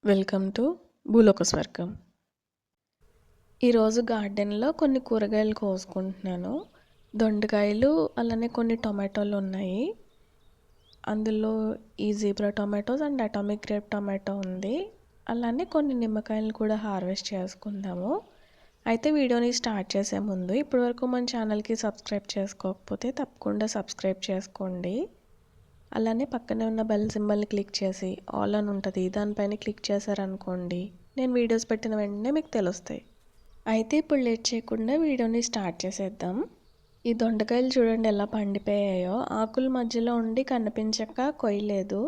Welcome to భూలోక స్వర్గం. ఈరోజు గార్డెన్లో కొన్ని కూరగాయలు కోసుకుంటున్నాను. దొండకాయలు అలానే కొన్ని టొమాటోలు ఉన్నాయి. అందులో ఈ zebra tomatoes and atomic grape tomato ఉంది. అలానే కొన్ని నిమ్మకాయలు కూడా హార్వెస్ట్ చేసుకుందాము. అయితే వీడియోని స్టార్ట్ చేసే ముందు ఇప్పటివరకు మన ఛానల్కి సబ్స్క్రైబ్ చేసుకోకపోతే తప్పకుండా సబ్స్క్రైబ్ చేసుకోండి. అలానే పక్కనే ఉన్న బెల్ సింబల్ని క్లిక్ చేసి ఆల్ అని ఉంటుంది, దానిపైన క్లిక్ చేశారనుకోండి నేను వీడియోస్ పెట్టిన వెంటనే మీకు తెలుస్తాయి. అయితే ఇప్పుడు లేట్ చేయకుండా వీడియోని స్టార్ట్ చేసేద్దాం. ఈ దొండకాయలు చూడండి ఎలా పండిపోయాయో, ఆకుల మధ్యలో ఉండి కనిపించక కొయ్యలేదు,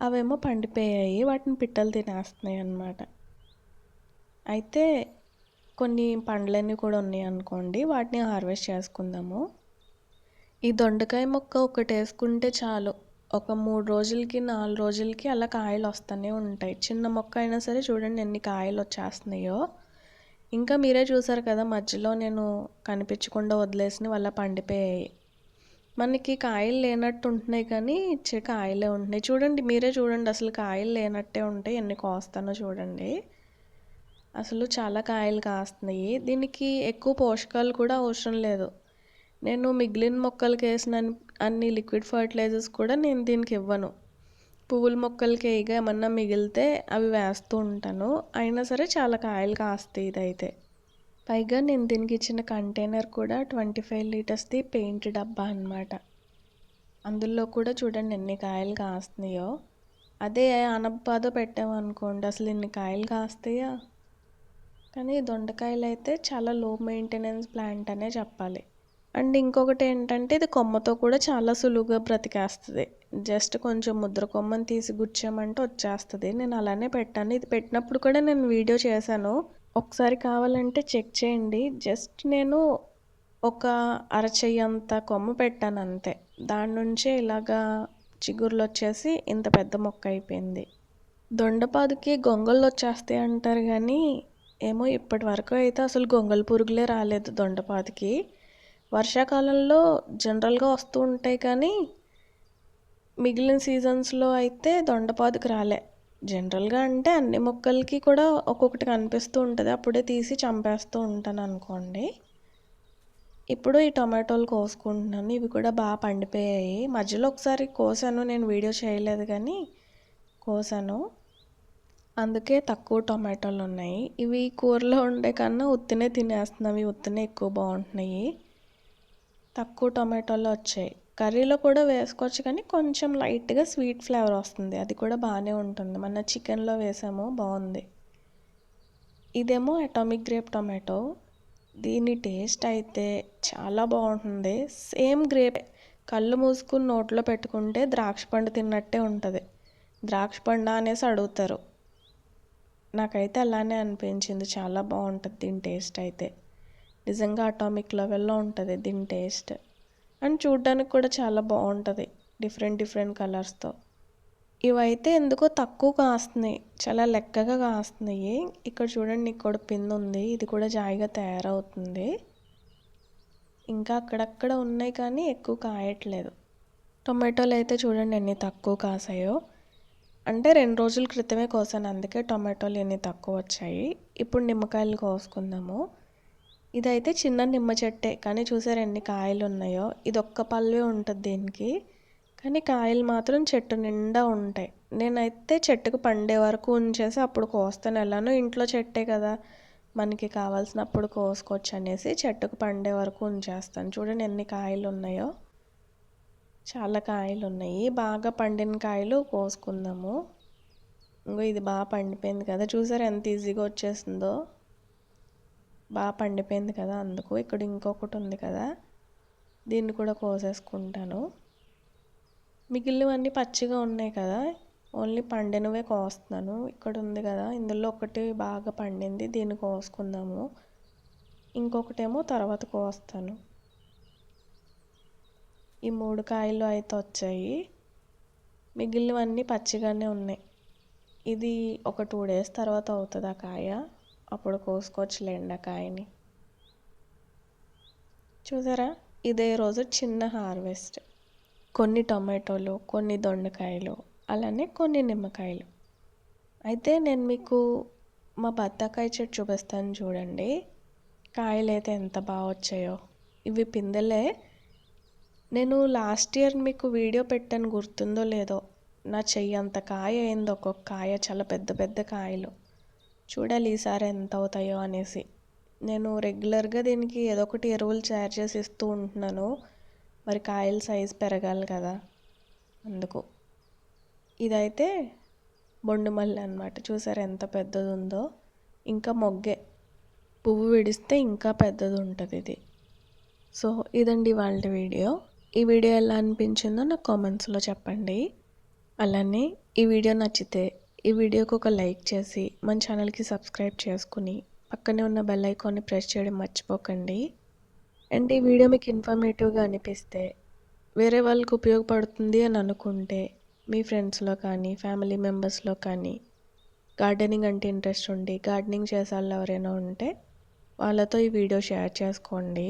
అవేమో పండిపోయాయి, వాటిని పిట్టలు తినేస్తున్నాయి అన్నమాట. అయితే కొన్ని పండ్లన్నీ కూడా ఉన్నాయి అనుకోండి, వాటిని హార్వెస్ట్ చేసుకుందాము. ఈ దొండకాయ మొక్క ఒకటి వేసుకుంటే చాలు, ఒక 3 రోజులకి 4 రోజులకి అలా కాయలు వస్తూనే ఉంటాయి. చిన్న మొక్క అయినా సరే చూడండి ఎన్ని కాయలు వచ్చేస్తున్నాయో. ఇంకా మీరే చూసారు కదా, మధ్యలో నేను కనిపించకుండా వదిలేసిన వల్ల పండిపోయాయి. మనకి కాయలు లేనట్టు ఉంటున్నాయి కానీ ఇచ్చే కాయలే ఉంటున్నాయి. చూడండి, మీరే చూడండి, అసలు కాయలు లేనట్టే ఉంటాయి. ఎన్ని కోస్తానో చూడండి, అసలు చాలా కాయలు కాస్తున్నాయి. దీనికి ఎక్కువ పోషకాలు కూడా అవసరం లేదు. నేను మిగిలిన మొక్కలకి వేసిన అన్ని లిక్విడ్ ఫర్టిలైజర్స్ కూడా నేను దీనికి ఇవ్వను. పువ్వుల మొక్కలకి వేయగా ఏమన్నా మిగిలితే అవి వేస్తూ ఉంటాను. అయినా సరే చాలా కాయలు కాస్తాయి ఇదైతే. పైగా నేను దీనికి ఇచ్చిన కంటైనర్ కూడా 25 లీటర్స్ది పెయింట్ డబ్బా అన్నమాట. అందులో కూడా చూడండి ఎన్ని కాయలు కాస్తున్నాయో. అదే అనపపాదో పెట్టామనుకోండి అసలు ఇన్ని కాయలు కాస్తాయా. కానీ దొండకాయలు అయితే చాలా లో మెయింటెనెన్స్ ప్లాంట్ అనే చెప్పాలి. అండ్ ఇంకొకటి ఏంటంటే ఇది కొమ్మతో కూడా చాలా సులువుగా బ్రతికేస్తుంది. జస్ట్ కొంచెం ముద్ర కొమ్మని తీసి గుచ్చామంటే వచ్చేస్తుంది. నేను అలానే పెట్టాను. ఇది పెట్టినప్పుడు కూడా నేను వీడియో చేశాను, ఒకసారి కావాలంటే చెక్ చేయండి. జస్ట్ నేను ఒక అరచెయ్యంత కొమ్మ పెట్టాను అంతే, దాని నుంచే ఇలాగా చిగుర్లు వచ్చేసి ఇంత పెద్ద మొక్క అయిపోయింది. దొండపాదుకి గొంగళ్ళు వచ్చేస్తాయి అంటారు కానీ ఏమో ఇప్పటి వరకు అయితే అసలు గొంగళి పురుగులే రాలేదు దొండపాదుకి. వర్షాకాలంలో జనరల్గా వస్తూ ఉంటాయి కానీ మిగిలిన సీజన్స్లో అయితే దొండపాదుకు రాలే. జనరల్గా అంటే అన్ని మొక్కలకి కూడా ఒక్కొక్కటి కనిపిస్తూ ఉంటుంది, అప్పుడే తీసి చంపేస్తూ ఉంటాను అనుకోండి. ఇప్పుడు ఈ టొమాటోలు కోసుకుంటున్నాను. ఇవి కూడా బాగా పండిపోయాయి. మధ్యలో ఒకసారి కోసాను, నేను వీడియో చేయలేదు కానీ కోసాను, అందుకే తక్కువ టొమాటోలు ఉన్నాయి. ఇవి కూరలో ఉండే కన్నా ఉత్తినే తినేస్తున్నాం, ఇవి ఉత్తినే ఎక్కువ బాగుంటున్నాయి. తక్కువ టొమాటోలు వచ్చాయి. కర్రీలో కూడా వేసుకోవచ్చు కానీ కొంచెం లైట్గా స్వీట్ ఫ్లేవర్ వస్తుంది, అది కూడా బాగానే ఉంటుంది. మన చికెన్లో వేసాము, బాగుంది. ఇదేమో అటామిక్ గ్రేప్ టొమాటో. దీని టేస్ట్ అయితే చాలా బాగుంటుంది. సేమ్ గ్రేప్, కళ్ళు మూసుకుని నోట్లో పెట్టుకుంటే ద్రాక్ష పండు తిన్నట్టే ఉంటుంది. ద్రాక్ష పండు అనేసి అడుగుతారు. నాకైతే అలానే అనిపించింది, చాలా బాగుంటుంది దీని టేస్ట్ అయితే. నిజంగా అటామిక్ లెవెల్లో ఉంటుంది దీని టేస్ట్. అండ్ చూడ్డానికి కూడా చాలా బాగుంటుంది, డిఫరెంట్ కలర్స్తో. ఇవైతే ఎందుకో తక్కువ కాస్తున్నాయి, చాలా లెక్కగా కాస్తున్నాయి. ఇక్కడ చూడండి, ఇక్కడ పిండి ఉంది, ఇది కూడా జాయిగా తయారవుతుంది. ఇంకా అక్కడక్కడ ఉన్నాయి కానీ ఎక్కువ కాయట్లేదు. టొమాటోలు అయితే చూడండి ఎన్ని తక్కువ కాసాయో. అంటే 2 రోజుల క్రితమే కోసాను, అందుకే టొమాటోలు ఎన్ని తక్కువ వచ్చాయి. ఇప్పుడు నిమ్మకాయలు కోసుకుందాము. ఇదైతే చిన్న నిమ్మ చెట్టే కానీ చూసారు ఎన్ని కాయలు ఉన్నాయో. ఇది ఒక్క పళ్ళే ఉంటుంది దీనికి, కానీ కాయలు మాత్రం చెట్టు నిండా ఉంటాయి. నేనైతే చెట్టుకు పండే వరకు ఉంచేసి అప్పుడు కోస్తాను. ఎలానో ఇంట్లో చెట్టే కదా, మనకి కావాల్సినప్పుడు కోసుకోవచ్చు అనేసి చెట్టుకు పండే వరకు ఉంచేస్తాను. చూడండి ఎన్ని కాయలు ఉన్నాయో, చాలా కాయలు ఉన్నాయి. బాగా పండిన కాయలు కోసుకుందాము. ఇంకో ఇది బాగా పండిపోయింది కదా, చూసారు ఎంత ఈజీగా వచ్చేసిందో. బాగా పండిపోయింది కదా, అందుకు. ఇక్కడ ఇంకొకటి ఉంది కదా, దీన్ని కూడా కోసేసుకుంటాను. మిగిలినవన్నీ పచ్చిగా ఉన్నాయి కదా, ఓన్లీ పండినవే కోస్తున్నాను. ఇక్కడ ఉంది కదా, ఇందులో ఒకటి బాగా పండింది, దీన్ని కోసుకుందాము. ఇంకొకటేమో తర్వాత కోస్తాను. ఈ 3 కాయలు అయితే వచ్చాయి, మిగిలినవన్నీ పచ్చిగానే ఉన్నాయి. ఇది ఒక 2 డేస్ తర్వాత అవుతుంది ఆ కాయ, అప్పుడు కోసుకోవచ్చులేండి ఆ కాయని. చూసారా, ఇదే రోజు చిన్న హార్వెస్ట్. కొన్ని టొమాటోలు, కొన్ని దొండకాయలు, అలానే కొన్ని నిమ్మకాయలు. అయితే నేను మీకు మా బత్తాకాయ చెట్టు చూపిస్తాను చూడండి. కాయలైతే ఎంత బాగా వచ్చాయో. ఇవి పిందెలే. నేను లాస్ట్ ఇయర్ మీకు వీడియో పెట్టాను, గుర్తుందో లేదో. నా చెయ్యి అంత కాయ అయింది, ఒక్కొక్క కాయ చాలా పెద్ద పెద్ద కాయలు. చూడాలి ఈసారి ఎంత అవుతాయో అనేసి. నేను రెగ్యులర్గా దీనికి ఏదో ఒకటి ఎరువులు తయారు చేసి ఇస్తూ ఉంటున్నాను. మరి కాయల సైజు పెరగాలి కదా, అందుకు. ఇదైతే బొండు మల్లె అనమాట. చూసారు ఎంత పెద్దది ఉందో. ఇంకా మొగ్గే, పువ్వు విడిస్తే ఇంకా పెద్దది ఉంటుంది ఇది. సో ఇదండి వాళ్ళ వీడియో. ఈ వీడియో ఎలా అనిపించిందో నాకు కామెంట్స్లో చెప్పండి. అలానే ఈ వీడియో నచ్చితే ఈ వీడియోకి ఒక లైక్ చేసి మన ఛానల్కి సబ్స్క్రైబ్ చేసుకుని పక్కనే ఉన్న బెల్ ఐకాన్ని ప్రెస్ చేయడం మర్చిపోకండి. అండ్ ఈ వీడియో మీకు ఇన్ఫర్మేటివ్గా అనిపిస్తే, వేరే వాళ్ళకి ఉపయోగపడుతుంది అని అనుకుంటే, మీ ఫ్రెండ్స్లో కానీ ఫ్యామిలీ మెంబర్స్లో కానీ గార్డెనింగ్ అంటే ఇంట్రెస్ట్ ఉండి గార్డెనింగ్ చేసే వాళ్ళు ఎవరైనా ఉంటే వాళ్ళతో ఈ వీడియో షేర్ చేసుకోండి.